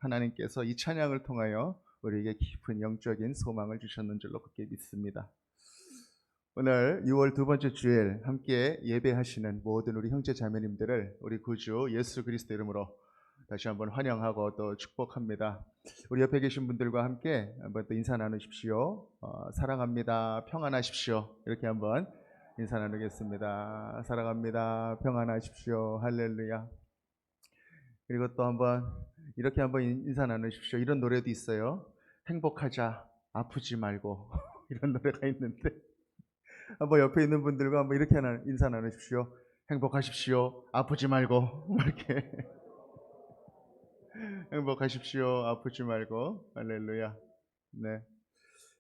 하나님께서 이 찬양을 통하여 우리에게 깊은 영적인 소망을 주셨는 줄로 굳게 믿습니다. 오늘 6월 두 번째 주일 함께 예배하시는 모든 우리 형제 자매님들을 우리 구주 예수 그리스도 이름으로 다시 한번 환영하고 또 축복합니다. 우리 옆에 계신 분들과 함께 한번 또 인사 나누십시오. 사랑합니다. 평안하십시오. 이렇게 한번 인사 나누겠습니다. 사랑합니다. 평안하십시오. 할렐루야. 그리고 또 한번 이렇게 한번 인사 나누십시오. 이런 노래도 있어요. 행복하자, 아프지 말고 이런 노래가 있는데 한번 옆에 있는 분들과 한번 이렇게 인사 나누십시오. 행복하십시오, 아프지 말고 이렇게 행복하십시오, 아프지 말고. 할렐루야. 네.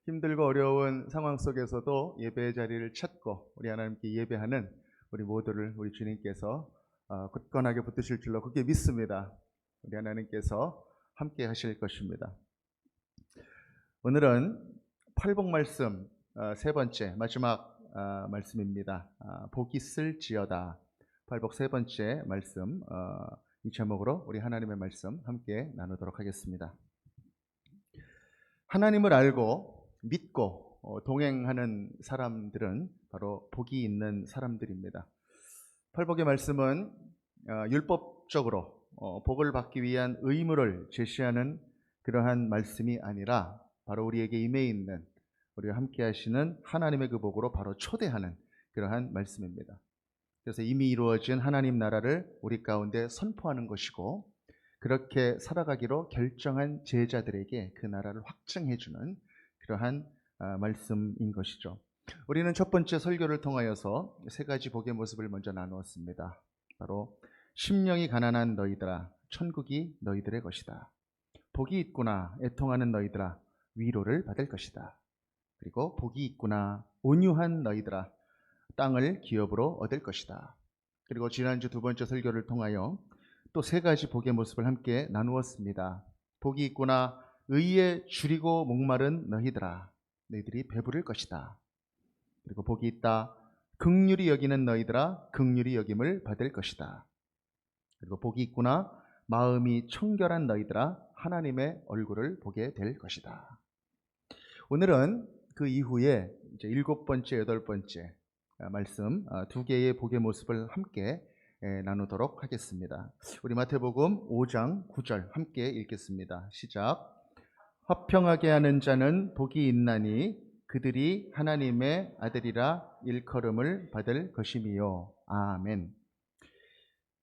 힘들고 어려운 상황 속에서도 예배의 자리를 찾고 우리 하나님께 예배하는 우리 모두를 우리 주님께서 굳건하게 붙드실 줄로 그렇게 믿습니다. 우리 하나님께서 함께 하실 것입니다. 오늘은 팔복 말씀 세 번째 마지막 말씀입니다. 복이 있을지어다. 팔복 세 번째 말씀, 이 제목으로 우리 하나님의 말씀 함께 나누도록 하겠습니다. 하나님을 알고 믿고 동행하는 사람들은 바로 복이 있는 사람들입니다. 팔복의 말씀은 율법적으로 복을 받기 위한 의무를 제시하는 그러한 말씀이 아니라 바로 우리에게 임해 있는 우리와 함께 하시는 하나님의 그 복으로 바로 초대하는 그러한 말씀입니다. 그래서 이미 이루어진 하나님 나라를 우리 가운데 선포하는 것이고 그렇게 살아가기로 결정한 제자들에게 그 나라를 확증해주는 그러한 말씀인 것이죠. 우리는 첫 번째 설교를 통하여서 세 가지 복의 모습을 먼저 나누었습니다. 바로 심령이 가난한 너희들아 천국이 너희들의 것이다. 복이 있구나 애통하는 너희들아 위로를 받을 것이다. 그리고 복이 있구나 온유한 너희들아 땅을 기업으로 얻을 것이다. 그리고 지난주 두 번째 설교를 통하여 또 세 가지 복의 모습을 함께 나누었습니다. 복이 있구나 의에 줄이고 목마른 너희들아 너희들이 배부를 것이다. 그리고 복이 있다 긍휼히 여기는 너희들아 긍휼히 여김을 받을 것이다. 그리고 복이 있구나 마음이 청결한 너희들아 하나님의 얼굴을 보게 될 것이다. 오늘은 그 이후에 이제 일곱 번째, 여덟 번째 말씀 두 개의 복의 모습을 함께 나누도록 하겠습니다. 우리 마태복음 5장 9절 함께 읽겠습니다. 시작. 화평하게 하는 자는 복이 있나니 그들이 하나님의 아들이라 일컬음을 받을 것임이요. 아멘.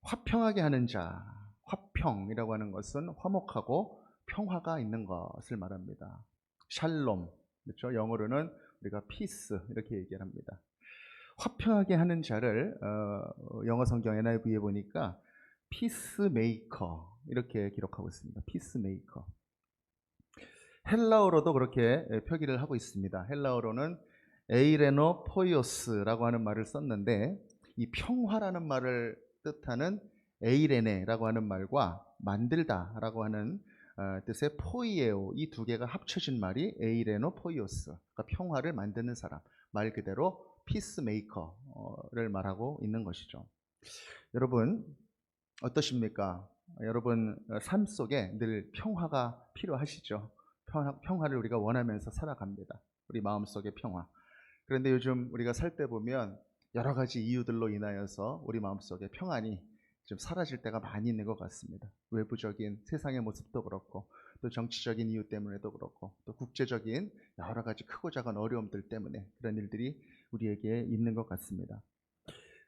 화평하게 하는 자, 화평이라고 하는 것은 화목하고 평화가 있는 것을 말합니다. 샬롬, 그렇죠? 영어로는 우리가 피스 이렇게 얘기를 합니다. 화평하게 하는 자를 영어 성경 NIV에 보니까 피스메이커 이렇게 기록하고 있습니다. 피스메이커. 헬라어로도 그렇게 표기를 하고 있습니다. 헬라어로는 에이레노 포이오스라고 하는 말을 썼는데 이 평화라는 말을 뜻하는 에이레네라고 하는 말과 만들다라고 하는 뜻의 포이에오 이 두 개가 합쳐진 말이 에이레노 포이오스, 그러니까 평화를 만드는 사람, 말 그대로 피스메이커를 말하고 있는 것이죠. 여러분 어떠십니까? 여러분 삶 속에 늘 평화가 필요하시죠? 평화를 우리가 원하면서 살아갑니다. 우리 마음속의 평화. 그런데 요즘 우리가 살 때 보면 여러 가지 이유들로 인하여서 우리 마음속의 평안이 좀 사라질 때가 많이 있는 것 같습니다. 외부적인 세상의 모습도 그렇고 또 정치적인 이유 때문에도 그렇고 또 국제적인 여러 가지 크고 작은 어려움들 때문에 그런 일들이 우리에게 있는 것 같습니다.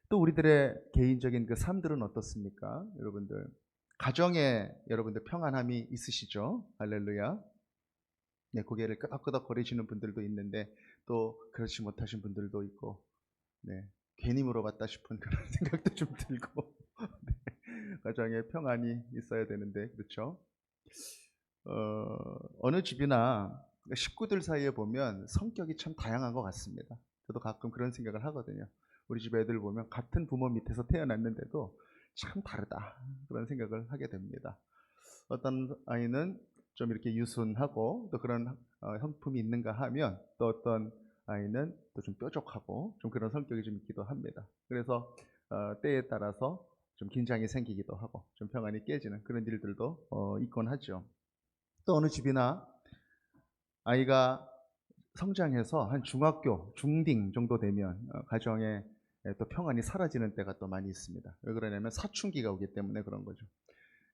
또 우리들의 개인적인 그 삶들은 어떻습니까? 여러분들 가정에 여러분들 평안함이 있으시죠? 할렐루야. 네, 고개를 끄덕끄덕 거리시는 분들도 있는데 또 그렇지 못하신 분들도 있고 네, 괜히 물어봤다 싶은 그런 생각도 좀 들고 네, 가정에 평안이 있어야 되는데 그렇죠? 어느 집이나 식구들 사이에 보면 성격이 참 다양한 것 같습니다. 저도 가끔 그런 생각을 하거든요. 우리 집 애들 보면 같은 부모 밑에서 태어났는데도 참 다르다 그런 생각을 하게 됩니다. 어떤 아이는 좀 이렇게 유순하고 또 그런 성품이 있는가 하면 또 어떤 아이는 또 좀 뾰족하고 좀 그런 성격이 좀 있기도 합니다. 그래서 때에 따라서 좀 긴장이 생기기도 하고 좀 평안이 깨지는 그런 일들도 있곤 하죠. 또 어느 집이나 아이가 성장해서 한 중학교, 중딩 정도 되면 가정에 또 평안이 사라지는 때가 또 많이 있습니다. 왜 그러냐면 사춘기가 오기 때문에 그런 거죠.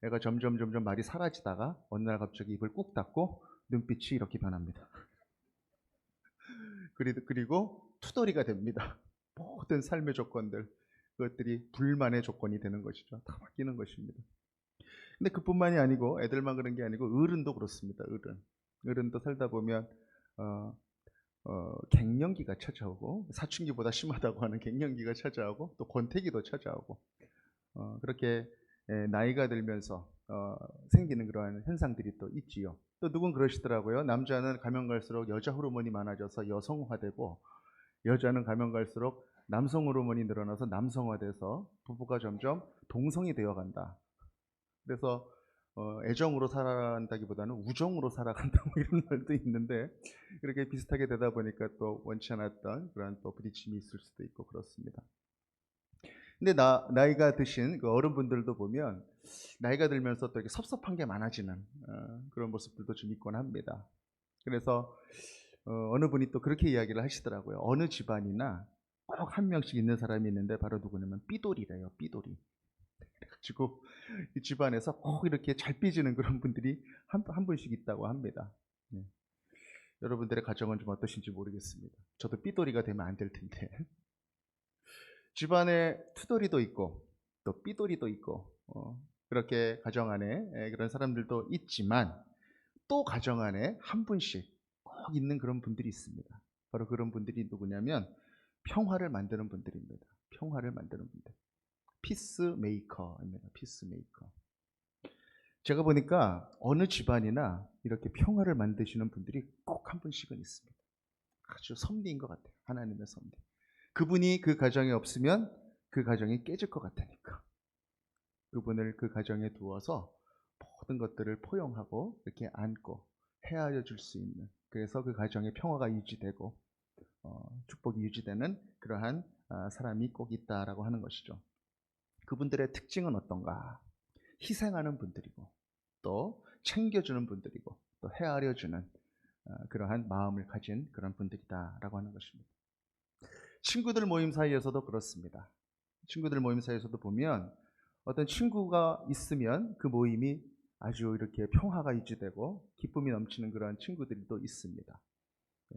애가 점점 말이 사라지다가 어느 날 갑자기 입을 꾹 닫고 눈빛이 이렇게 변합니다. 그리고 투덜이가 됩니다. 모든 삶의 조건들, 그것들이 불만의 조건이 되는 것이죠. 다 바뀌는 것입니다. 근데 그뿐만이 아니고 애들만 그런 게 아니고 어른도 그렇습니다. 어른도 살다 보면 갱년기가 찾아오고, 사춘기보다 심하다고 하는 갱년기가 찾아오고, 또 권태기도 찾아오고, 그렇게 나이가 들면서 생기는 그러한 현상들이 또 있지요. 또 누군 그러시더라고요. 남자는 가면 갈수록 여자 호르몬이 많아져서 여성화되고, 여자는 가면 갈수록 남성 호르몬이 늘어나서 남성화돼서 부부가 점점 동성이 되어간다. 그래서 애정으로 살아간다기보다는 우정으로 살아간다 뭐 이런 말도 있는데, 그렇게 비슷하게 되다 보니까 또 원치 않았던 그런 또 부딪힘이 있을 수도 있고 그렇습니다. 근데 나이가 드신 그 어른분들도 보면 나이가 들면서 또 이렇게 섭섭한 게 많아지는 그런 모습들도 좀 있곤 합니다. 그래서 어느 분이 또 그렇게 이야기를 하시더라고요. 어느 집안이나 꼭 한 명씩 있는 사람이 있는데 바로 누구냐면 삐돌이래요. 삐돌이. 그래가지고 이 집안에서 꼭 이렇게 잘 삐지는 그런 분들이 한 분씩 있다고 합니다. 네. 여러분들의 가정은 좀 어떠신지 모르겠습니다. 저도 삐돌이가 되면 안 될 텐데. 집안에 투돌이도 있고 또 삐돌이도 있고 그렇게 가정 안에 그런 사람들도 있지만, 또 가정 안에 한 분씩 꼭 있는 그런 분들이 있습니다. 바로 그런 분들이 누구냐면 평화를 만드는 분들입니다. 평화를 만드는 분들. 피스메이커입니다. 피스메이커. 제가 보니까 어느 집안이나 이렇게 평화를 만드시는 분들이 꼭 한 분씩은 있습니다. 아주 섭리인 것 같아요. 하나님의 섭리. 그분이 그 가정에 없으면 그 가정이 깨질 것 같으니까 그분을 그 가정에 두어서 모든 것들을 포용하고 이렇게 안고 헤아려 줄 수 있는, 그래서 그 가정의 평화가 유지되고 축복이 유지되는 그러한 사람이 꼭 있다라고 하는 것이죠. 그분들의 특징은 어떤가? 희생하는 분들이고 또 챙겨주는 분들이고 또 헤아려주는 그러한 마음을 가진 그런 분들이다라고 하는 것입니다. 친구들 모임 사이에서도 그렇습니다. 친구들 모임 사이에서도 보면 어떤 친구가 있으면 그 모임이 아주 이렇게 평화가 유지되고 기쁨이 넘치는 그런 친구들이 또 있습니다.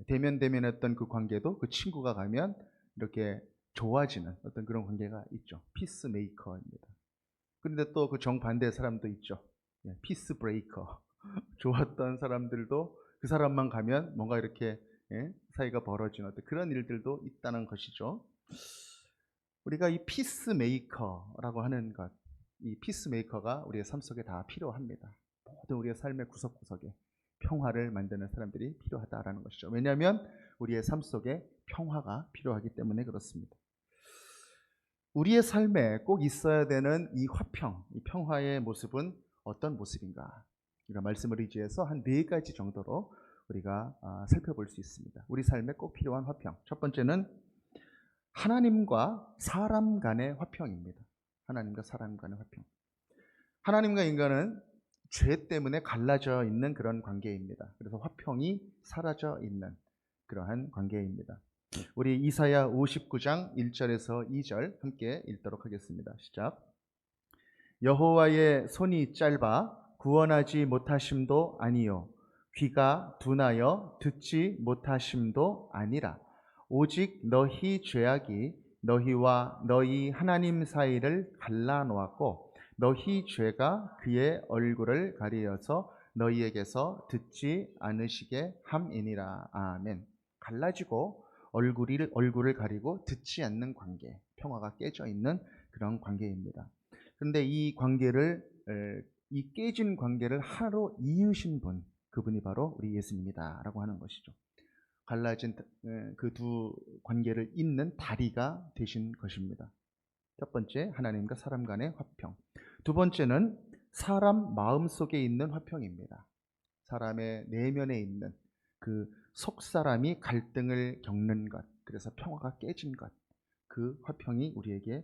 대면대면했던 그 관계도 그 친구가 가면 이렇게 좋아지는 어떤 그런 관계가 있죠. 피스메이커입니다. 그런데 또 그 정반대의 사람도 있죠. 피스 브레이커. 좋았던 사람들도 그 사람만 가면 뭔가 이렇게 사이가 벌어지는 어떤 그런 일들도 있다는 것이죠. 우리가 이 피스메이커라고 하는 것, 이 피스메이커가 우리의 삶 속에 다 필요합니다. 모든 우리의 삶의 구석구석에 평화를 만드는 사람들이 필요하다라는 것이죠. 왜냐하면 우리의 삶 속에 평화가 필요하기 때문에 그렇습니다. 우리의 삶에 꼭 있어야 되는 이 화평, 이 평화의 모습은 어떤 모습인가? 우리가 말씀을 의지해서 한 4가지 정도로 우리가 살펴볼 수 있습니다. 우리 삶에 꼭 필요한 화평. 첫 번째는 하나님과 사람 간의 화평입니다. 하나님과 사람 간의 화평. 하나님과 인간은 죄 때문에 갈라져 있는 그런 관계입니다. 그래서 화평이 사라져 있는 그러한 관계입니다. 우리 이사야 59장 1절에서 2절 함께 읽도록 하겠습니다. 시작. 여호와의 손이 짧아 구원하지 못하심도 아니요 귀가 둔하여 듣지 못하심도 아니라 오직 너희 죄악이 너희와 너희 하나님 사이를 갈라놓았고 너희 죄가 그의 얼굴을 가리어서 너희에게서 듣지 않으시게 함이니라. 아멘. 갈라지고 얼굴을 가리고 듣지 않는 관계, 평화가 깨져 있는 그런 관계입니다. 그런데 이 깨진 관계를 하나로 이으신 분, 그분이 바로 우리 예수님이다라고 하는 것이죠. 갈라진 그 두 관계를 잇는 다리가 되신 것입니다. 첫 번째, 하나님과 사람 간의 화평. 두 번째는 사람 마음 속에 있는 화평입니다. 사람의 내면에 있는 그 속사람이 갈등을 겪는 것, 그래서 평화가 깨진 것, 그 화평이 우리에게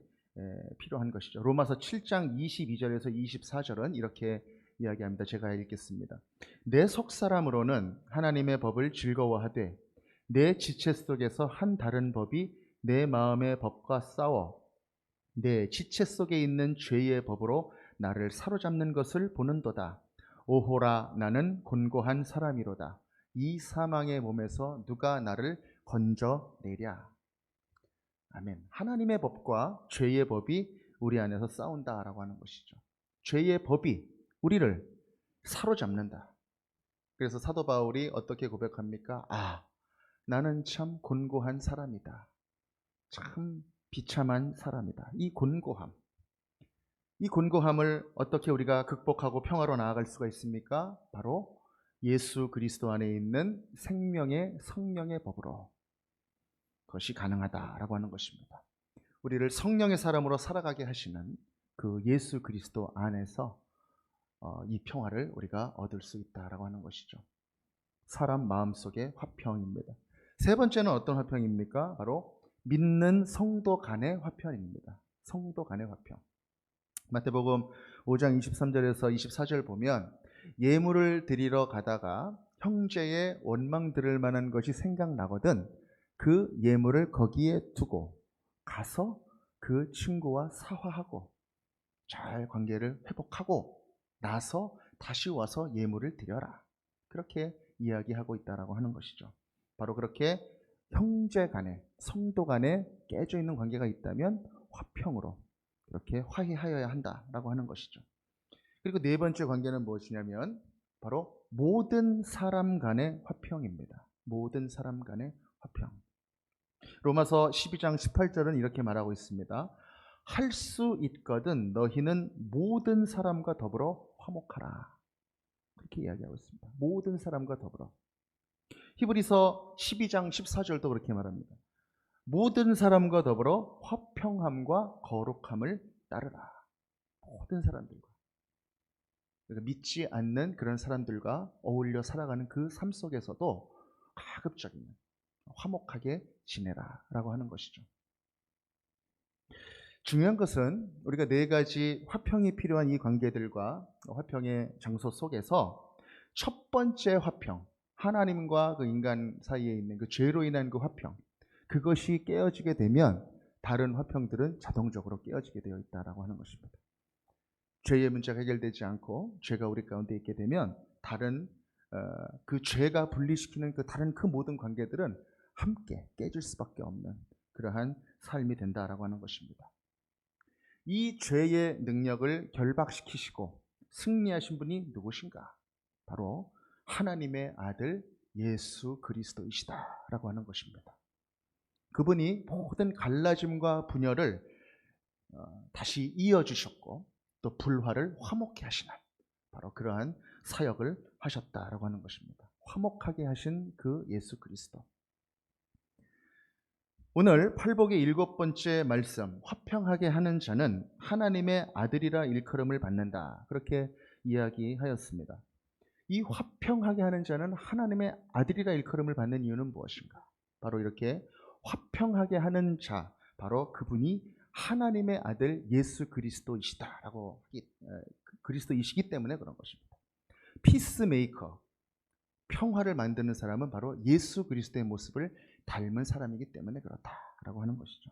필요한 것이죠. 로마서 7장 22절에서 24절은 이렇게 이야기합니다. 제가 읽겠습니다. 내 속사람으로는 하나님의 법을 즐거워하되 내 지체 속에서 한 다른 법이 내 마음의 법과 싸워 내 지체 속에 있는 죄의 법으로 나를 사로잡는 것을 보는도다. 오호라, 나는 곤고한 사람이로다. 이 사망의 몸에서 누가 나를 건져내랴. 아멘. 하나님의 법과 죄의 법이 우리 안에서 싸운다라고 하는 것이죠. 죄의 법이 우리를 사로잡는다. 그래서 사도 바울이 어떻게 고백합니까? 나는 참 곤고한 사람이다. 참 비참한 사람이다. 이 곤고함을 어떻게 우리가 극복하고 평화로 나아갈 수가 있습니까? 바로 예수 그리스도 안에 있는 생명의 성령의 법으로 그것이 가능하다라고 하는 것입니다. 우리를 성령의 사람으로 살아가게 하시는 그 예수 그리스도 안에서 이 평화를 우리가 얻을 수 있다라고 하는 것이죠. 사람 마음속의 화평입니다. 세 번째는 어떤 화평입니까? 바로 믿는 성도 간의 화평입니다. 성도 간의 화평. 마태복음 5장 23절에서 24절 보면 예물을 드리러 가다가 형제의 원망 들을 만한 것이 생각나거든 그 예물을 거기에 두고 가서 그 친구와 사화하고 잘 관계를 회복하고 나서 다시 와서 예물을 드려라. 그렇게 이야기하고 있다라고 하는 것이죠. 바로 그렇게 형제 간에 성도 간에 깨져 있는 관계가 있다면 화평으로 이렇게 화해하여야 한다라고 하는 것이죠. 그리고 네 번째 관계는 무엇이냐면 바로 모든 사람 간의 화평입니다. 모든 사람 간의 화평. 로마서 12장 18절은 이렇게 말하고 있습니다. 할 수 있거든 너희는 모든 사람과 더불어 화목하라. 그렇게 이야기하고 있습니다. 모든 사람과 더불어. 히브리서 12장 14절도 그렇게 말합니다. 모든 사람과 더불어 화평함과 거룩함을 따르라. 모든 사람들과. 그러니까 믿지 않는 그런 사람들과 어울려 살아가는 그 삶 속에서도 가급적이면 화목하게 지내라라고 하는 것이죠. 중요한 것은 우리가 네 가지 화평이 필요한 이 관계들과 화평의 장소 속에서 첫 번째 화평, 하나님과 그 인간 사이에 있는 그 죄로 인한 그 화평, 그것이 깨어지게 되면 다른 화평들은 자동적으로 깨어지게 되어 있다라고 하는 것입니다. 죄의 문제가 해결되지 않고 죄가 우리 가운데 있게 되면 다른 그 죄가 분리시키는 그 다른 그 모든 관계들은 함께 깨질 수밖에 없는 그러한 삶이 된다라고 하는 것입니다. 이 죄의 능력을 결박시키시고 승리하신 분이 누구신가? 바로 하나님의 아들 예수 그리스도이시다라고 하는 것입니다. 그분이 모든 갈라짐과 분열을 다시 이어주셨고 또 불화를 화목케 하시는 바로 그러한 사역을 하셨다라고 하는 것입니다. 화목하게 하신 그 예수 그리스도. 오늘 팔복의 7번째 말씀, 화평하게 하는 자는 하나님의 아들이라 일컬음을 받는다. 그렇게 이야기하였습니다. 이 화평하게 하는 자는 하나님의 아들이라 일컬음을 받는 이유는 무엇인가? 바로 이렇게 화평하게 하는 자, 바로 그분이 하나님의 아들 예수 그리스도이시다라고 그리스도이시기 때문에 그런 것입니다. 피스메이커, 평화를 만드는 사람은 바로 예수 그리스도의 모습을 닮은 사람이기 때문에 그렇다라고 하는 것이죠.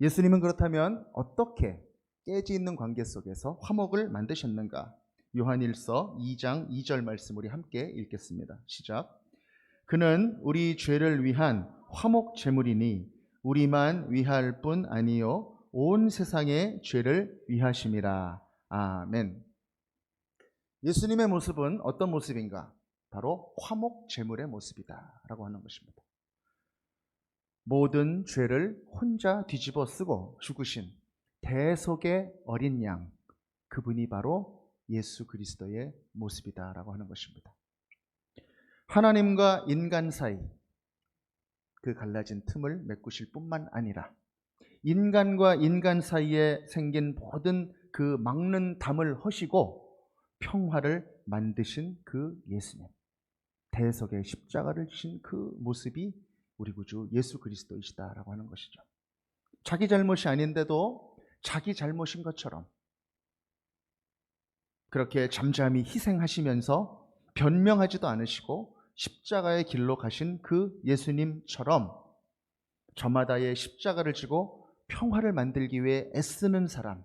예수님은 그렇다면 어떻게 깨지 있는 관계 속에서 화목을 만드셨는가? 요한일서 2장 2절 말씀 우리 함께 읽겠습니다. 시작. 그는 우리 죄를 위한 화목 제물이니 우리만 위할 뿐 아니요 온 세상의 죄를 위하심이라. 아멘. 예수님의 모습은 어떤 모습인가? 바로 화목 제물의 모습이다 라고 하는 것입니다. 모든 죄를 혼자 뒤집어 쓰고 죽으신 대속의 어린 양, 그분이 바로 예수 그리스도의 모습이다 라고 하는 것입니다. 하나님과 인간 사이 그 갈라진 틈을 메꾸실 뿐만 아니라 인간과 인간 사이에 생긴 모든 그 막는 담을 허시고 평화를 만드신 그 예수님, 대속의 십자가를 지신 그 모습이 우리 구주 예수 그리스도이시다라고 하는 것이죠. 자기 잘못이 아닌데도 자기 잘못인 것처럼 그렇게 잠잠히 희생하시면서 변명하지도 않으시고 십자가의 길로 가신 그 예수님처럼 저마다의 십자가를 지고 평화를 만들기 위해 애쓰는 사람,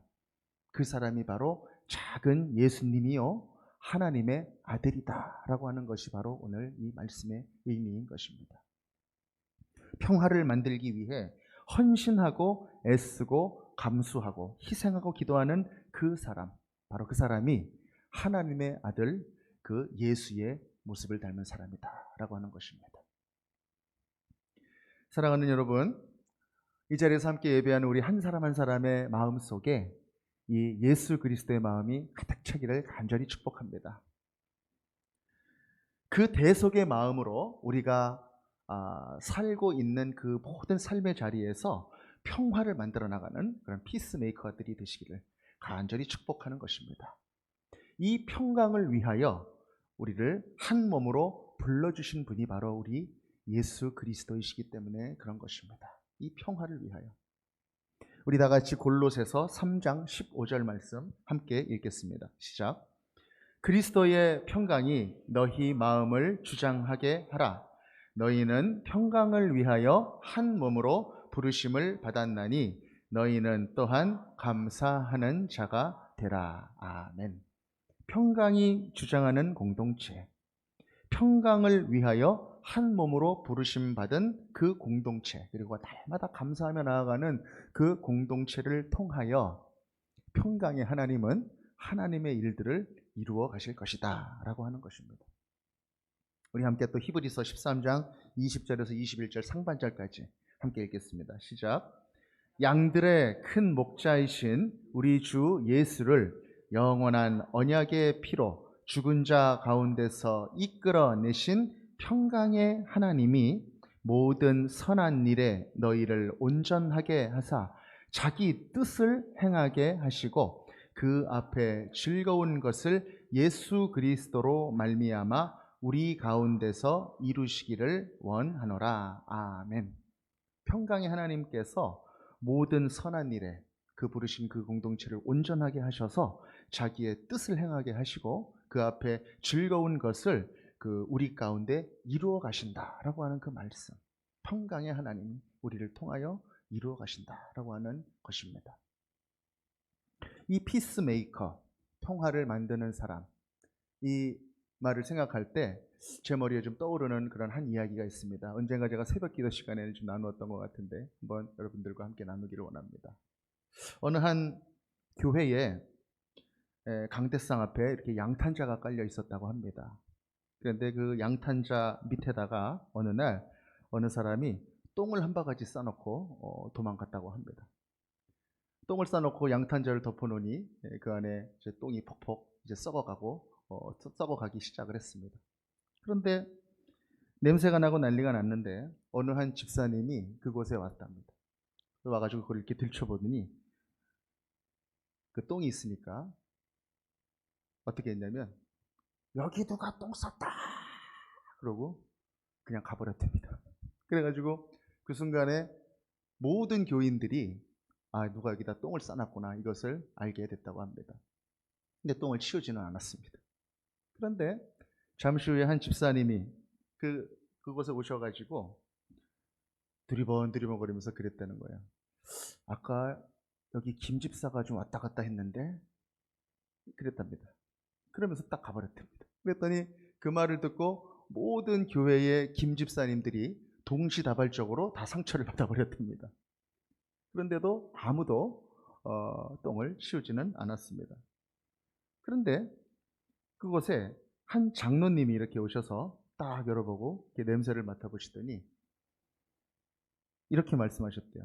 그 사람이 바로 작은 예수님이요 하나님의 아들이다 라고 하는 것이 바로 오늘 이 말씀의 의미인 것입니다. 평화를 만들기 위해 헌신하고 애쓰고 감수하고 희생하고 기도하는 그 사람, 바로 그 사람이 하나님의 아들 그 예수의 모습을 닮은 사람이다 라고 하는 것입니다. 사랑하는 여러분, 이 자리에서 함께 예배하는 우리 한 사람 한 사람의 마음 속에 이 예수 그리스도의 마음이 가득 차기를 간절히 축복합니다. 그 대속의 마음으로 우리가 살고 있는 그 모든 삶의 자리에서 평화를 만들어 나가는 그런 피스메이커들이 되시기를 간절히 축복하는 것입니다. 이 평강을 위하여 우리를 한 몸으로 불러주신 분이 바로 우리 예수 그리스도이시기 때문에 그런 것입니다. 이 평화를 위하여. 우리 다 같이 골로새서 3장 15절 말씀 함께 읽겠습니다. 시작. 그리스도의 평강이 너희 마음을 주장하게 하라. 너희는 평강을 위하여 한 몸으로 부르심을 받았나니 너희는 또한 감사하는 자가 되라. 아멘. 평강이 주장하는 공동체, 평강을 위하여 한 몸으로 부르심 받은 그 공동체, 그리고 날마다 감사하며 나아가는 그 공동체를 통하여 평강의 하나님은 하나님의 일들을 이루어 가실 것이다 라고 하는 것입니다. 우리 함께 또 히브리서 13장 20절에서 21절 상반절까지 함께 읽겠습니다. 시작. 양들의 큰 목자이신 우리 주 예수를 영원한 언약의 피로 죽은 자 가운데서 이끌어내신 평강의 하나님이 모든 선한 일에 너희를 온전하게 하사 자기 뜻을 행하게 하시고 그 앞에 즐거운 것을 예수 그리스도로 말미암아 우리 가운데서 이루시기를 원하노라. 아멘. 평강의 하나님께서 모든 선한 일에 그 부르신 그 공동체를 온전하게 하셔서 자기의 뜻을 행하게 하시고 그 앞에 즐거운 것을 그 우리 가운데 이루어 가신다라고 하는 그 말씀. 평강의 하나님이 우리를 통하여 이루어 가신다라고 하는 것입니다. 이 피스메이커, 평화를 만드는 사람, 이 말을 생각할 때 제 머리에 좀 떠오르는 그런 한 이야기가 있습니다. 언젠가 제가 새벽 기도 시간에 좀 나누었던 것 같은데 한번 여러분들과 함께 나누기를 원합니다. 어느 한 교회에 강대상 앞에 이렇게 양탄자가 깔려 있었다고 합니다. 그런데 그 양탄자 밑에다가 어느 날 어느 사람이 똥을 한 바가지 싸놓고 도망갔다고 합니다. 똥을 싸놓고 양탄자를 덮어놓으니 그 안에 이제 똥이 퍽퍽 이제 썩어가기 시작을 했습니다. 그런데 냄새가 나고 난리가 났는데 어느 한 집사님이 그곳에 왔답니다. 와가지고 그걸 이렇게 들춰보더니 그 똥이 있으니까 어떻게 했냐면 여기 누가 똥 쌌다 그러고 그냥 가버렸답니다. 그래가지고 그 순간에 모든 교인들이 누가 여기다 똥을 싸놨구나 이것을 알게 됐다고 합니다. 근데 똥을 치우지는 않았습니다. 그런데 잠시 후에 한 집사님이 그곳에 오셔가지고 두리번거리면서 그랬다는 거예요. 아까 여기 김 집사가 좀 왔다 갔다 했는데 그랬답니다. 그러면서 딱 가버렸답니다. 그랬더니 그 말을 듣고 모든 교회의 김 집사님들이 동시다발적으로 다 상처를 받아버렸답니다. 그런데도 아무도 똥을 치우지는 않았습니다. 그런데 그곳에 한 장로님이 이렇게 오셔서 딱 열어보고 이렇게 냄새를 맡아보시더니 이렇게 말씀하셨대요.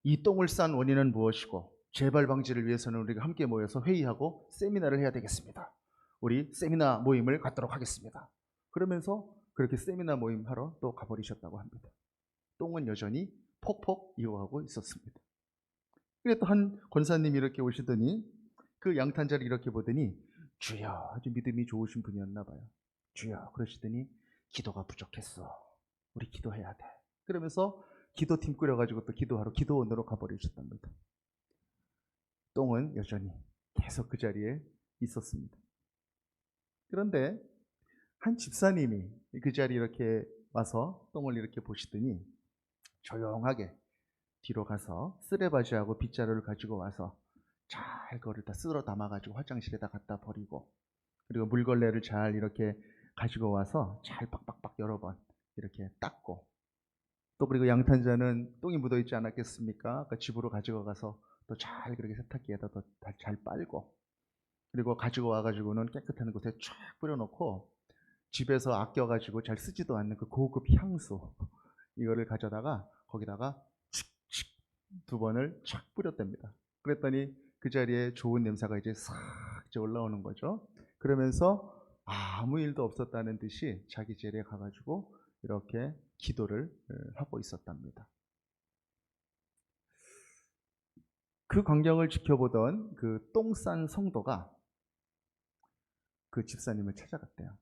이 똥을 싼 원인은 무엇이고 재발 방지를 위해서는 우리가 함께 모여서 회의하고 세미나를 해야 되겠습니다. 우리 세미나 모임을 갖도록 하겠습니다. 그러면서 그렇게 세미나 모임 하러 또 가버리셨다고 합니다. 똥은 여전히 폭폭 이어가고 있었습니다. 그래 또 한 권사님이 이렇게 오시더니 그 양탄자를 이렇게 보더니 주여, 아주 믿음이 좋으신 분이었나 봐요. 주여 그러시더니 기도가 부족했어. 우리 기도해야 돼. 그러면서 기도팀 꾸려가지고 또 기도하러 기도원으로 가버리셨답니다. 똥은 여전히 계속 그 자리에 있었습니다. 그런데 한 집사님이 그 자리에 이렇게 와서 똥을 이렇게 보시더니 조용하게 뒤로 가서 쓰레바지하고 빗자루를 가지고 와서 잘 그거를 다 쓸어 담아가지고 화장실에다 갖다 버리고, 그리고 물걸레를 잘 이렇게 가지고 와서 잘 빡빡빡 여러 번 이렇게 닦고, 또 그리고 양탄자는 똥이 묻어 있지 않았겠습니까? 그 집으로 가지고 가서 또 잘 그렇게 세탁기에다 또 잘 빨고, 그리고 가지고 와가지고는 깨끗한 곳에 쫙 뿌려놓고, 집에서 아껴가지고 잘 쓰지도 않는 그 고급 향수 이거를 가져다가 거기다가 칙칙 두 번을 착 뿌렸답니다. 그랬더니 그 자리에 좋은 냄새가 이제 싹 이제 올라오는 거죠. 그러면서 아무 일도 없었다는 듯이 자기 자리에 가가지고 이렇게 기도를 하고 있었답니다. 그 광경을 지켜보던 그 똥 싼 성도가 그 집사님을 찾아갔대요.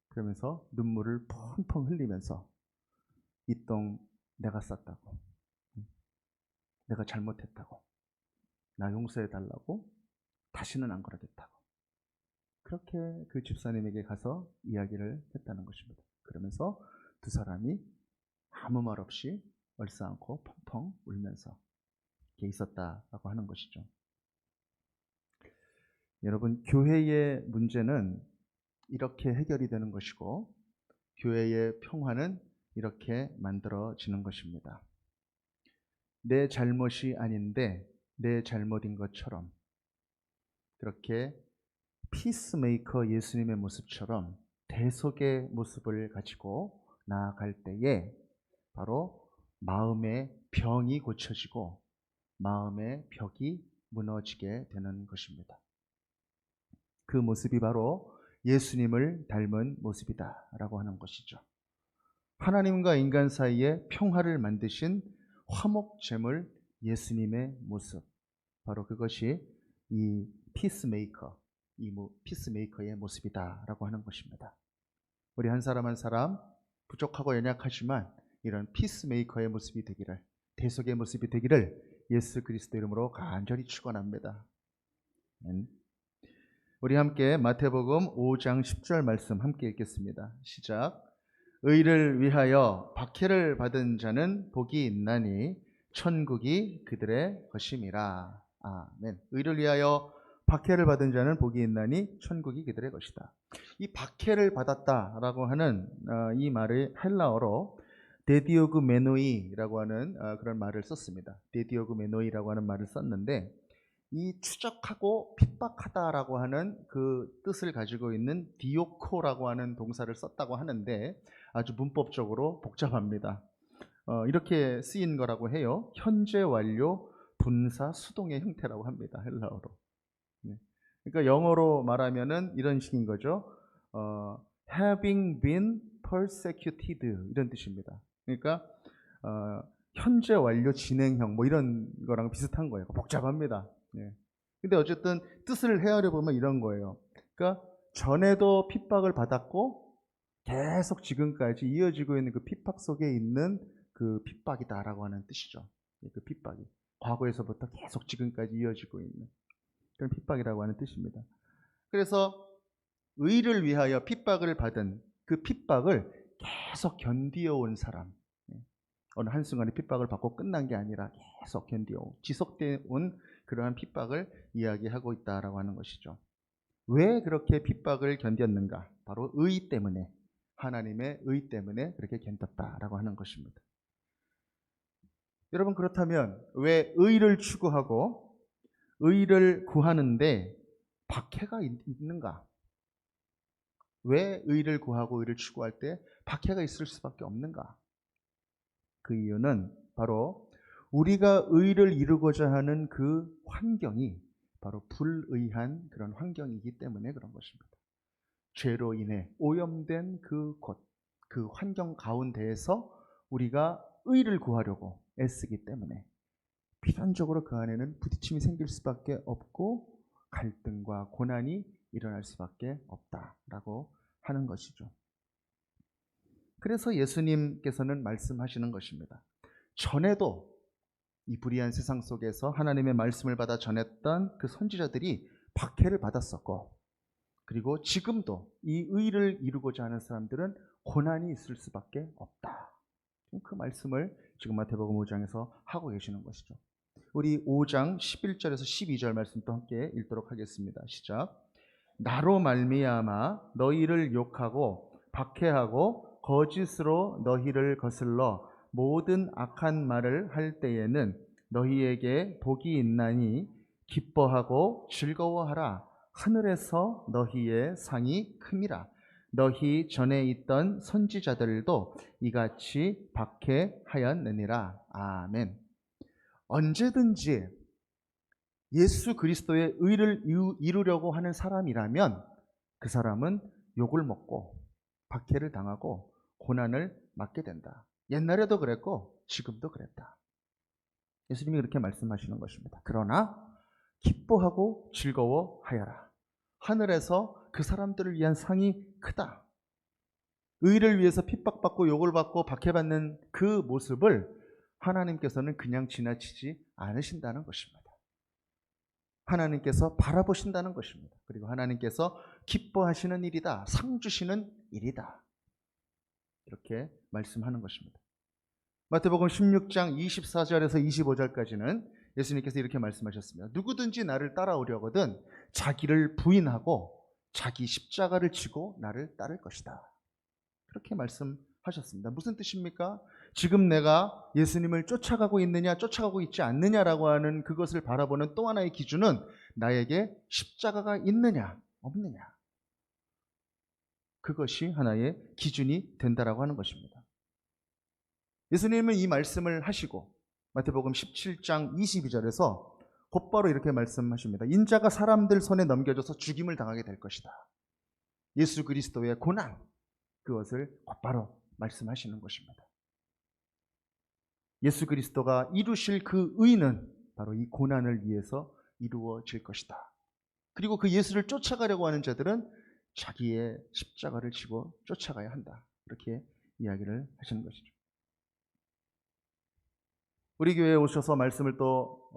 그러면서 눈물을 펑펑 흘리면서 이 똥 내가 쌌다고, 내가 잘못했다고, 나 용서해 달라고, 다시는 안 그러겠다고, 그렇게 그 집사님에게 가서 이야기를 했다는 것입니다. 그러면서 두 사람이 아무 말 없이 얼싸안고 펑펑 울면서 이렇게 있었다라고 하는 것이죠. 여러분, 교회의 문제는 이렇게 해결이 되는 것이고, 교회의 평화는 이렇게 만들어지는 것입니다. 내 잘못이 아닌데 내 잘못인 것처럼, 그렇게 피스메이커 예수님의 모습처럼 대속의 모습을 가지고 나아갈 때에 바로 마음의 병이 고쳐지고 마음의 벽이 무너지게 되는 것입니다. 그 모습이 바로 예수님을 닮은 모습이다라고 하는 것이죠. 하나님과 인간 사이에 평화를 만드신 화목제물 예수님의 모습, 바로 그것이 이 피스메이커의 모습이다라고 하는 것입니다. 우리 한 사람 한 사람 부족하고 연약하지만 이런 피스메이커의 모습이 되기를, 대속의 모습이 되기를 예수 그리스도 이름으로 간절히 축원합니다. 우리 함께 마태복음 5장 10절 말씀 함께 읽겠습니다. 시작. 의를 위하여 박해를 받은 자는 복이 있나니 천국이 그들의 것임이라. 아멘. 의를 위하여 박해를 받은 자는 복이 있나니 천국이 그들의 것이다. 이 박해를 받았다라고 하는 이 말을 헬라어로 데디오그메노이라고 하는 그런 말을 썼습니다. 데디오그메노이라고 하는 말을 썼는데, 이 추적하고 핍박하다라고 하는 그 뜻을 가지고 있는 디오코라고 하는 동사를 썼다고 하는데 아주 문법적으로 복잡합니다. 이렇게 쓰인 거라고 해요. 현재 완료 분사 수동의 형태라고 합니다. 헬라어로. 그러니까 영어로 말하면은 이런 식인 거죠. having been persecuted 이런 뜻입니다. 그러니까 현재 완료 진행형 뭐 이런 거랑 비슷한 거예요. 복잡합니다. 근데 어쨌든 뜻을 헤아려 보면 이런 거예요. 그러니까 전에도 핍박을 받았고 계속 지금까지 이어지고 있는 그 핍박 속에 있는 그 핍박이다라고 하는 뜻이죠. 그 핍박이 과거에서부터 계속 지금까지 이어지고 있는 그런 핍박이라고 하는 뜻입니다. 그래서 의를 위하여 핍박을 받은 그 핍박을 계속 견디어온 사람, 어느 한순간에 핍박을 받고 끝난 게 아니라 계속 견디어온, 지속되어 온 그러한 핍박을 이야기하고 있다라고 하는 것이죠. 왜 그렇게 핍박을 견뎠는가? 바로 의 때문에, 하나님의 의 때문에 그렇게 견뎠다라고 하는 것입니다. 여러분, 그렇다면 왜 의를 추구하고 의를 구하는데 박해가 있는가? 왜 의를 구하고 의를 추구할 때 박해가 있을 수밖에 없는가? 그 이유는 바로 우리가 의를 이루고자 하는 그 환경이 바로 불의한 그런 환경이기 때문에 그런 것입니다. 죄로 인해 오염된 그 곳, 그 환경 가운데에서 우리가 의를 구하려고 애쓰기 때문에 필연적으로 그 안에는 부딪힘이 생길 수밖에 없고 갈등과 고난이 일어날 수밖에 없다라고 하는 것이죠. 그래서 예수님께서는 말씀하시는 것입니다. 전에도 이 불의한 세상 속에서 하나님의 말씀을 받아 전했던 그 선지자들이 박해를 받았었고, 그리고 지금도 이 의를 이루고자 하는 사람들은 고난이 있을 수밖에 없다. 그 말씀을 지금 마태복음 5장에서 하고 계시는 것이죠. 우리 5장 11절에서 12절 말씀 또 함께 읽도록 하겠습니다. 시작. 나로 말미암아 너희를 욕하고 박해하고 거짓으로 너희를 거슬러 모든 악한 말을 할 때에는 너희에게 복이 있나니 기뻐하고 즐거워하라. 하늘에서 너희의 상이 큼이라. 너희 전에 있던 선지자들도 이같이 박해하였느니라. 아멘. 언제든지 예수 그리스도의 의를 이루려고 하는 사람이라면 그 사람은 욕을 먹고 박해를 당하고 고난을 맞게 된다. 옛날에도 그랬고 지금도 그랬다. 예수님이 그렇게 말씀하시는 것입니다. 그러나 기뻐하고 즐거워하여라. 하늘에서 그 사람들을 위한 상이 크다. 의를 위해서 핍박받고 욕을 받고 박해받는 그 모습을 하나님께서는 그냥 지나치지 않으신다는 것입니다. 하나님께서 바라보신다는 것입니다. 그리고 하나님께서 기뻐하시는 일이다. 상 주시는 일이다. 이렇게 말씀하는 것입니다. 마태복음 16장 24절에서 25절까지는 예수님께서 이렇게 말씀하셨습니다. 누구든지 나를 따라오려거든 자기를 부인하고 자기 십자가를 지고 나를 따를 것이다. 그렇게 말씀하셨습니다. 무슨 뜻입니까? 지금 내가 예수님을 쫓아가고 있느냐 쫓아가고 있지 않느냐라고 하는 그것을 바라보는 또 하나의 기준은 나에게 십자가가 있느냐 없느냐, 그것이 하나의 기준이 된다라고 하는 것입니다. 예수님은 이 말씀을 하시고 마태복음 17장 22절에서 곧바로 이렇게 말씀하십니다. 인자가 사람들 손에 넘겨져서 죽임을 당하게 될 것이다. 예수 그리스도의 고난, 그것을 곧바로 말씀하시는 것입니다. 예수 그리스도가 이루실 그 의는 바로 이 고난을 위해서 이루어질 것이다. 그리고 그 예수를 쫓아가려고 하는 자들은 자기의 십자가를 지고 쫓아가야 한다. 이렇게 이야기를 하시는 것이죠. 우리 교회에 오셔서 말씀을 또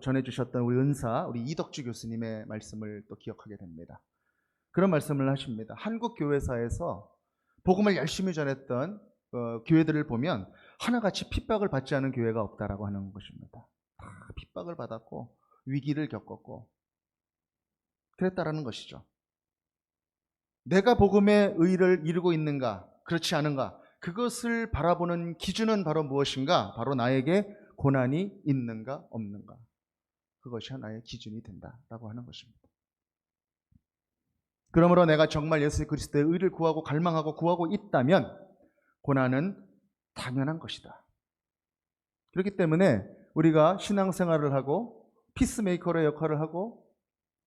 전해주셨던 우리 은사, 우리 이덕주 교수님의 말씀을 또 기억하게 됩니다. 그런 말씀을 하십니다. 한국 교회사에서 복음을 열심히 전했던 교회들을 보면 하나같이 핍박을 받지 않은 교회가 없다라고 하는 것입니다. 다 핍박을 받았고 위기를 겪었고 그랬다라는 것이죠. 내가 복음의 의를 이루고 있는가 그렇지 않은가, 그것을 바라보는 기준은 바로 무엇인가? 바로 나에게 고난이 있는가 없는가, 그것이 하나의 기준이 된다라고 하는 것입니다. 그러므로 내가 정말 예수 그리스도의 의를 구하고 갈망하고 구하고 있다면 고난은 당연한 것이다. 그렇기 때문에 우리가 신앙생활을 하고 피스메이커의 역할을 하고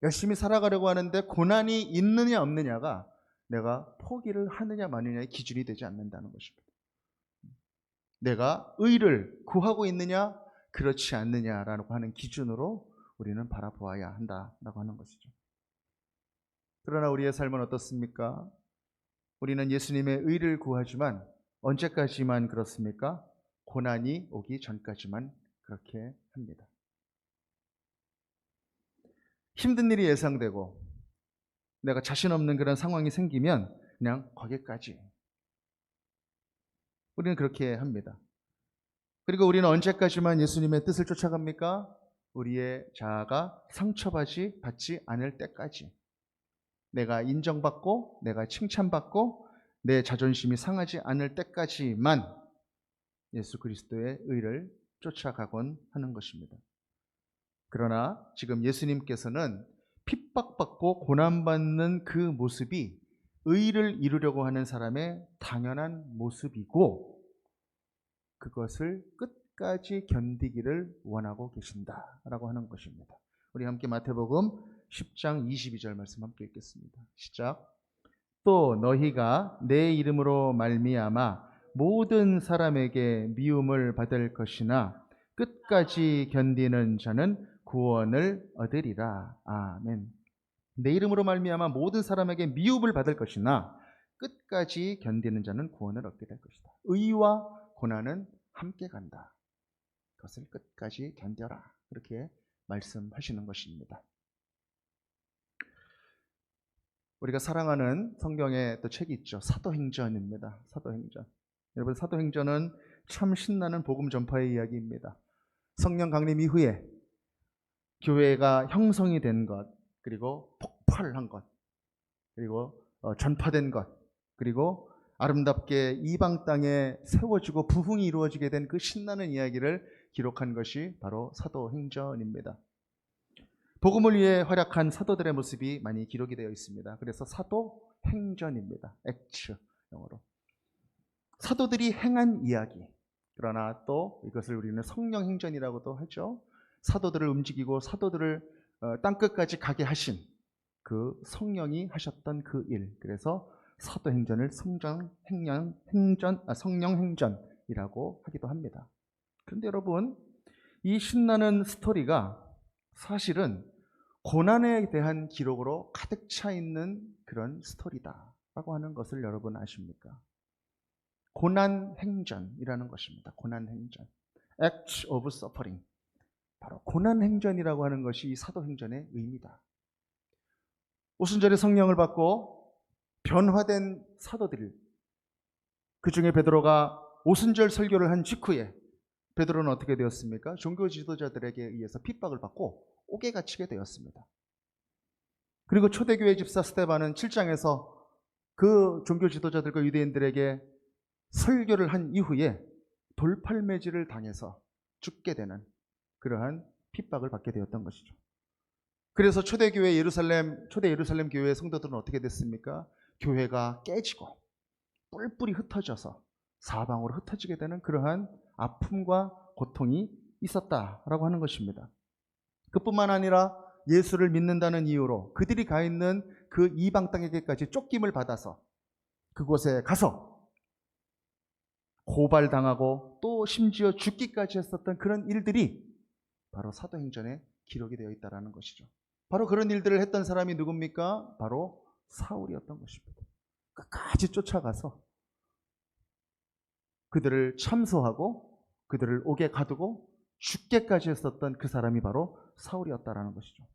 열심히 살아가려고 하는데 고난이 있느냐 없느냐가 내가 포기를 하느냐 마느냐의 기준이 되지 않는다는 것입니다. 내가 의를 구하고 있느냐 그렇지 않느냐라고 하는 기준으로 우리는 바라보아야 한다라고 하는 것이죠. 그러나 우리의 삶은 어떻습니까? 우리는 예수님의 의를 구하지만 언제까지만 그렇습니까? 고난이 오기 전까지만 그렇게 합니다. 힘든 일이 예상되고 내가 자신 없는 그런 상황이 생기면 그냥 거기까지 우리는 그렇게 합니다. 그리고 우리는 언제까지만 예수님의 뜻을 쫓아갑니까? 우리의 자아가 상처받지 않을 때까지, 내가 인정받고 내가 칭찬받고 내 자존심이 상하지 않을 때까지만 예수 그리스도의 의를 쫓아가곤 하는 것입니다. 그러나 지금 예수님께서는 핍박받고 고난받는 그 모습이 의를 이루려고 하는 사람의 당연한 모습이고 그것을 끝까지 견디기를 원하고 계신다라고 하는 것입니다. 우리 함께 마태복음 10장 22절 말씀 함께 읽겠습니다. 시작. 또 너희가 내 이름으로 말미암아 모든 사람에게 미움을 받을 것이나 끝까지 견디는 자는 구원을 얻으리라. 아멘. 내 이름으로 말미암아 모든 사람에게 미움을 받을 것이나 끝까지 견디는 자는 구원을 얻게 될 것이다. 의와 고난은 함께 간다. 그것을 끝까지 견뎌라. 그렇게 말씀하시는 것입니다. 우리가 사랑하는 성경에 또 책이 있죠. 사도행전입니다. 사도행전. 여러분, 사도행전은 참 신나는 복음 전파의 이야기입니다. 성령 강림 이후에 교회가 형성이 된 것, 그리고 폭발한 것, 그리고 전파된 것, 그리고 아름답게 이방 땅에 세워지고 부흥이 이루어지게 된 그 신나는 이야기를 기록한 것이 바로 사도행전입니다. 복음을 위해 활약한 사도들의 모습이 많이 기록이 되어 있습니다. 그래서 사도행전입니다. 액츠 영어로. 사도들이 행한 이야기. 그러나 또 이것을 우리는 성령행전이라고도 하죠. 사도들을 움직이고 사도들을 땅끝까지 가게 하신 그 성령이 하셨던 그 일. 그래서 사도행전을 성령행전이라고 하기도 합니다. 그런데 여러분, 이 신나는 스토리가 사실은 고난에 대한 기록으로 가득 차 있는 그런 스토리다라고 하는 것을 여러분 아십니까? 고난행전이라는 것입니다. 고난행전. Acts of Suffering. 바로 고난행전이라고 하는 것이 이 사도행전의 의미다. 오순절에 성령을 받고 변화된 사도들, 그 중에 베드로가 오순절 설교를 한 직후에 베드로는 어떻게 되었습니까? 종교 지도자들에게 의해서 핍박을 받고 옥에 갇히게 되었습니다. 그리고 초대교회 집사 스데반은 7장에서 그 종교 지도자들과 유대인들에게 설교를 한 이후에 돌팔매질을 당해서 죽게 되는 그러한 핍박을 받게 되었던 것이죠. 그래서 초대 예루살렘 교회의 성도들은 어떻게 됐습니까? 교회가 깨지고 뿔뿔이 흩어져서 사방으로 흩어지게 되는 그러한 아픔과 고통이 있었다라고 하는 것입니다. 그뿐만 아니라 예수를 믿는다는 이유로 그들이 가 있는 그 이방 땅에게까지 쫓김을 받아서 그곳에 가서 고발당하고 또 심지어 죽기까지 했었던 그런 일들이 바로 사도행전에 기록이 되어 있다는 것이죠. 바로 그런 일들을 했던 사람이 누굽니까? 바로 사울이었던 것입니다. 끝까지 쫓아가서 그들을 참소하고 그들을 옥에 가두고 죽게까지 했었던 그 사람이 바로 사울이었다는 것이죠.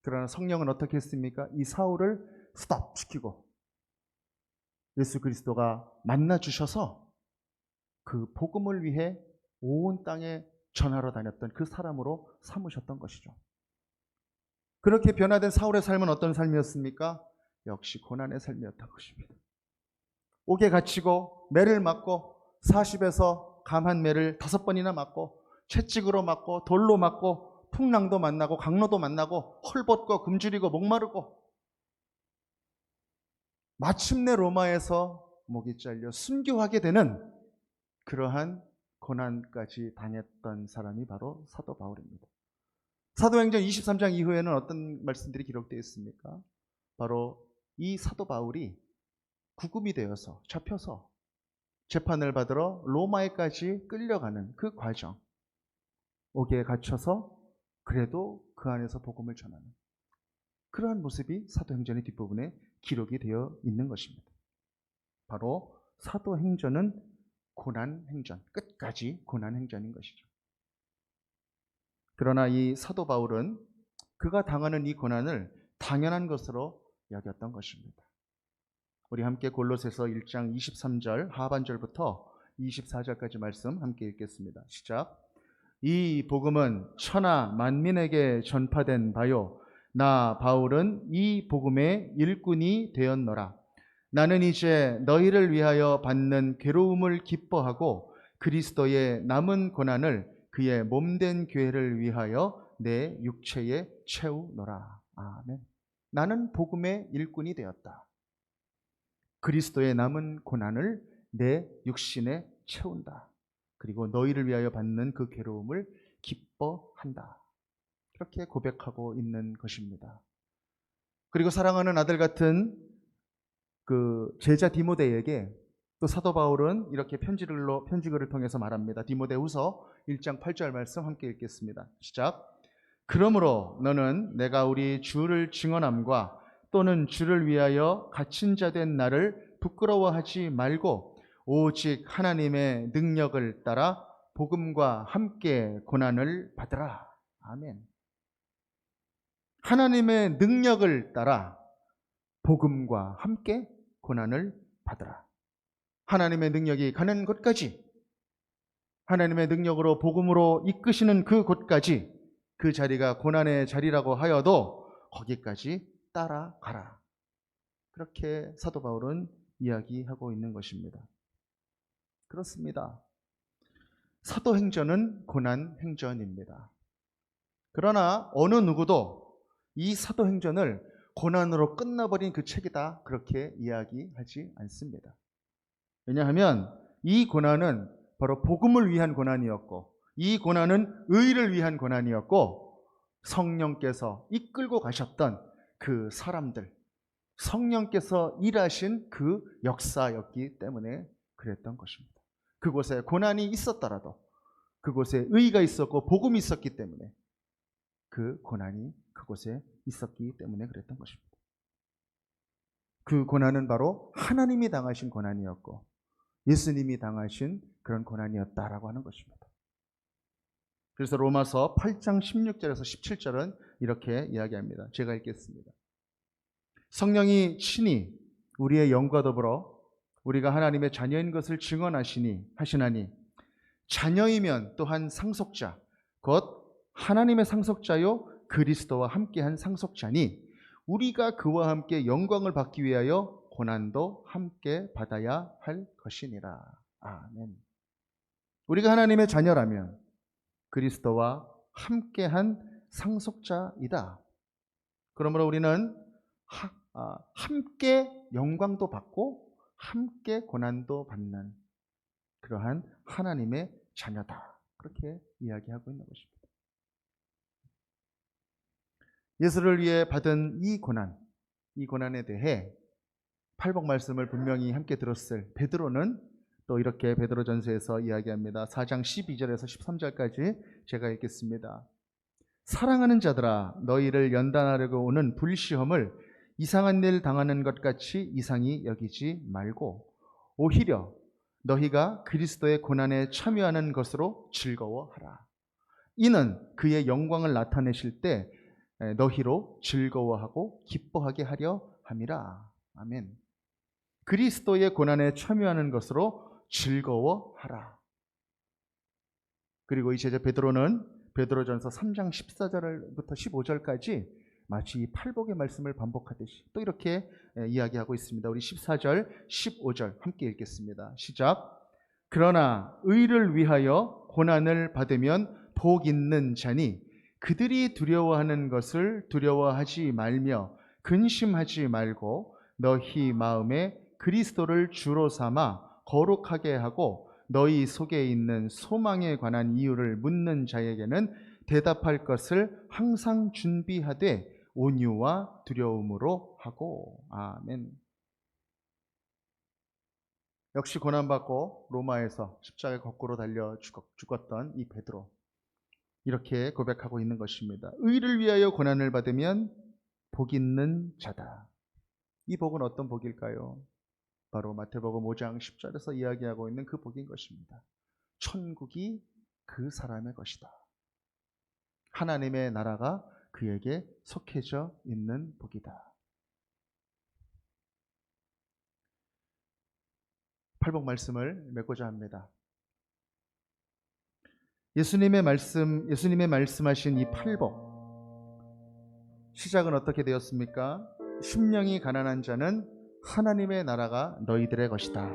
그러나 성령은 어떻게 했습니까? 이 사울을 스톱시키고 예수 그리스도가 만나 주셔서 그 복음을 위해 온 땅에 전하러 다녔던 그 사람으로 삼으셨던 것이죠. 그렇게 변화된 사울의 삶은 어떤 삶이었습니까? 역시 고난의 삶이었던 것입니다. 옥에 갇히고 매를 맞고 40에서 감한 매를 5번이나 맞고 채찍으로 맞고 돌로 맞고 풍랑도 만나고 강로도 만나고 헐벗고 굶주리고 목마르고 마침내 로마에서 목이 잘려 순교하게 되는 그러한 고난까지 당했던 사람이 바로 사도 바울입니다. 사도행전 23장 이후에는 어떤 말씀들이 기록되어 있습니까? 바로 이 사도 바울이 구금이 되어서 잡혀서 재판을 받으러 로마에까지 끌려가는 그 과정, 옥에 갇혀서 그래도 그 안에서 복음을 전하는 그러한 모습이 사도행전의 뒷부분에 기록이 되어 있는 것입니다. 바로 사도행전은 고난행전, 끝까지 고난행전인 것이죠. 그러나 이 사도 바울은 그가 당하는 이 고난을 당연한 것으로 여겼던 것입니다. 우리 함께 골로새서 1장 23절 하반절부터 24절까지 말씀 함께 읽겠습니다. 시작. 이 복음은 천하 만민에게 전파된 바요 나 바울은 이 복음의 일꾼이 되었노라. 나는 이제 너희를 위하여 받는 괴로움을 기뻐하고 그리스도의 남은 고난을 그의 몸된 교회를 위하여 내 육체에 채우노라. 아멘. 나는 복음의 일꾼이 되었다. 그리스도의 남은 고난을 내 육신에 채운다. 그리고 너희를 위하여 받는 그 괴로움을 기뻐한다. 그렇게 고백하고 있는 것입니다. 그리고 사랑하는 아들 같은 그 제자 디모데에게 또 사도 바울은 이렇게 편지글을 통해서 말합니다. 디모데후서 1장 8절 말씀 함께 읽겠습니다. 시작. 그러므로 너는 내가 우리 주를 증언함과 또는 주를 위하여 갇힌 자 된 나를 부끄러워하지 말고 오직 하나님의 능력을 따라 복음과 함께 고난을 받으라. 아멘. 하나님의 능력을 따라 복음과 함께 고난을 받으라. 하나님의 능력이 가는 곳까지, 하나님의 능력으로 복음으로 이끄시는 그 곳까지, 그 자리가 고난의 자리라고 하여도 거기까지 따라가라. 그렇게 사도 바울은 이야기하고 있는 것입니다. 그렇습니다. 사도행전은 고난행전입니다. 그러나 어느 누구도 이 사도행전을 고난으로 끝나버린 그 책이다, 그렇게 이야기하지 않습니다. 왜냐하면 이 고난은 바로 복음을 위한 고난이었고, 이 고난은 의를 위한 고난이었고, 성령께서 이끌고 가셨던 그 사람들, 성령께서 일하신 그 역사였기 때문에 그랬던 것입니다. 그곳에 고난이 있었더라도 그곳에 의가 있었고 복음이 있었기 때문에, 그 고난이 그곳에 있었기 때문에 그랬던 것입니다. 그 고난은 바로 하나님이 당하신 고난이었고 예수님이 당하신 그런 고난이었다라고 하는 것입니다. 그래서 로마서 8장 16절에서 17절은 이렇게 이야기합니다. 제가 읽겠습니다. 성령이 친히 우리의 영과 더불어 우리가 하나님의 자녀인 것을 하시나니 자녀이면 또한 상속자, 곧 하나님의 상속자요 그리스도와 함께한 상속자니 우리가 그와 함께 영광을 받기 위하여 고난도 함께 받아야 할 것이니라. 아멘. 우리가 하나님의 자녀라면 그리스도와 함께한 상속자이다. 그러므로 우리는 함께 영광도 받고 함께 고난도 받는 그러한 하나님의 자녀다. 그렇게 이야기하고 있는 것입니다. 예수를 위해 받은 이 고난에 대해 팔복 말씀을 분명히 함께 들었을 베드로는 또 이렇게 베드로전서에서 이야기합니다. 4장 12절에서 13절까지 제가 읽겠습니다. 사랑하는 자들아, 너희를 연단하려고 오는 불시험을 이상한 일 당하는 것 같이 이상히 여기지 말고 오히려 너희가 그리스도의 고난에 참여하는 것으로 즐거워하라. 이는 그의 영광을 나타내실 때 너희로 즐거워하고 기뻐하게 하려 함이라. 아멘. 그리스도의 고난에 참여하는 것으로 즐거워하라. 그리고 이제 베드로는 베드로전서 3장 14절부터 15절까지 마치 이 팔복의 말씀을 반복하듯이 또 이렇게 이야기하고 있습니다. 우리 14절, 15절 함께 읽겠습니다. 시작. 그러나 의를 위하여 고난을 받으면 복 있는 자니 그들이 두려워하는 것을 두려워하지 말며 근심하지 말고 너희 마음에 그리스도를 주로 삼아 거룩하게 하고 너희 속에 있는 소망에 관한 이유를 묻는 자에게는 대답할 것을 항상 준비하되 온유와 두려움으로 하고. 아멘. 역시 고난받고 로마에서 십자가에 거꾸로 달려 죽었던 이 베드로, 이렇게 고백하고 있는 것입니다. 의를 위하여 고난을 받으면 복 있는 자다. 이 복은 어떤 복일까요? 바로 마태복음 5장 10절에서 이야기하고 있는 그 복인 것입니다. 천국이 그 사람의 것이다. 하나님의 나라가 그에게 속해져 있는 복이다. 팔복 말씀을 맺고자 합니다. 예수님의 말씀하신 이 팔복, 시작은 어떻게 되었습니까? 심령이 가난한 자는 하나님의 나라가 너희들의 것이다.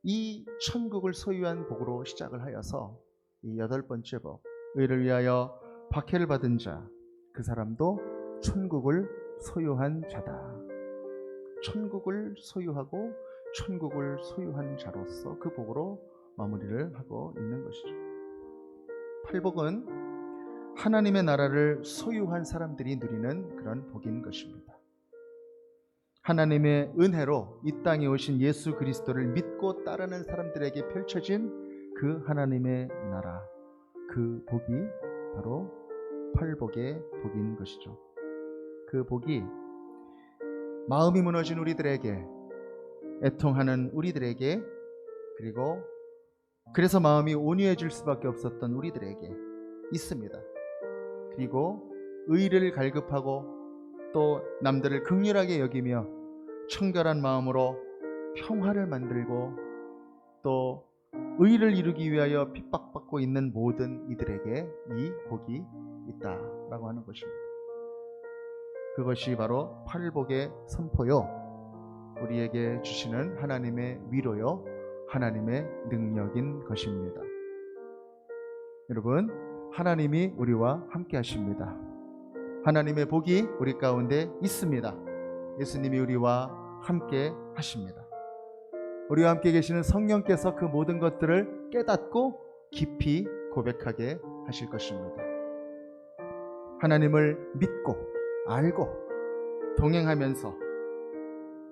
이 천국을 소유한 복으로 시작을 하여서 이 8번째 복, 의를 위하여 박해를 받은 자, 그 사람도 천국을 소유한 자다. 천국을 소유하고 천국을 소유한 자로서 그 복으로 마무리를 하고 있는 것이죠. 팔복은 하나님의 나라를 소유한 사람들이 누리는 그런 복인 것입니다. 하나님의 은혜로 이 땅에 오신 예수 그리스도를 믿고 따르는 사람들에게 펼쳐진 그 하나님의 나라, 그 복이 바로 팔복의 복인 것이죠. 그 복이 마음이 무너진 우리들에게, 애통하는 우리들에게, 그리고 그래서 마음이 온유해질 수밖에 없었던 우리들에게 있습니다. 그리고 의를 갈급하고 또 남들을 긍휼하게 여기며 청결한 마음으로 평화를 만들고 또 의를 이루기 위하여 핍박받고 있는 모든 이들에게 이 복이 있다라고 하는 것입니다. 그것이 바로 팔복의 선포요, 우리에게 주시는 하나님의 위로요, 하나님의 능력인 것입니다. 여러분, 하나님이 우리와 함께 하십니다. 하나님의 복이 우리 가운데 있습니다. 예수님이 우리와 함께 하십니다. 우리와 함께 계시는 성령께서 그 모든 것들을 깨닫고 깊이 고백하게 하실 것입니다. 하나님을 믿고 알고 동행하면서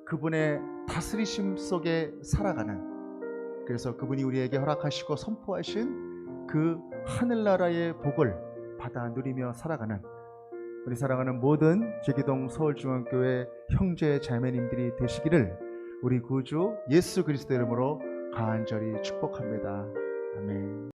그분의 다스리심 속에 살아가는, 그래서 그분이 우리에게 허락하시고 선포하신 그 하늘나라의 복을 받아 누리며 살아가는 우리 사랑하는 모든 제기동 서울중앙교회 형제 자매님들이 되시기를 우리 구주 예수 그리스도 이름으로 간절히 축복합니다. 아멘.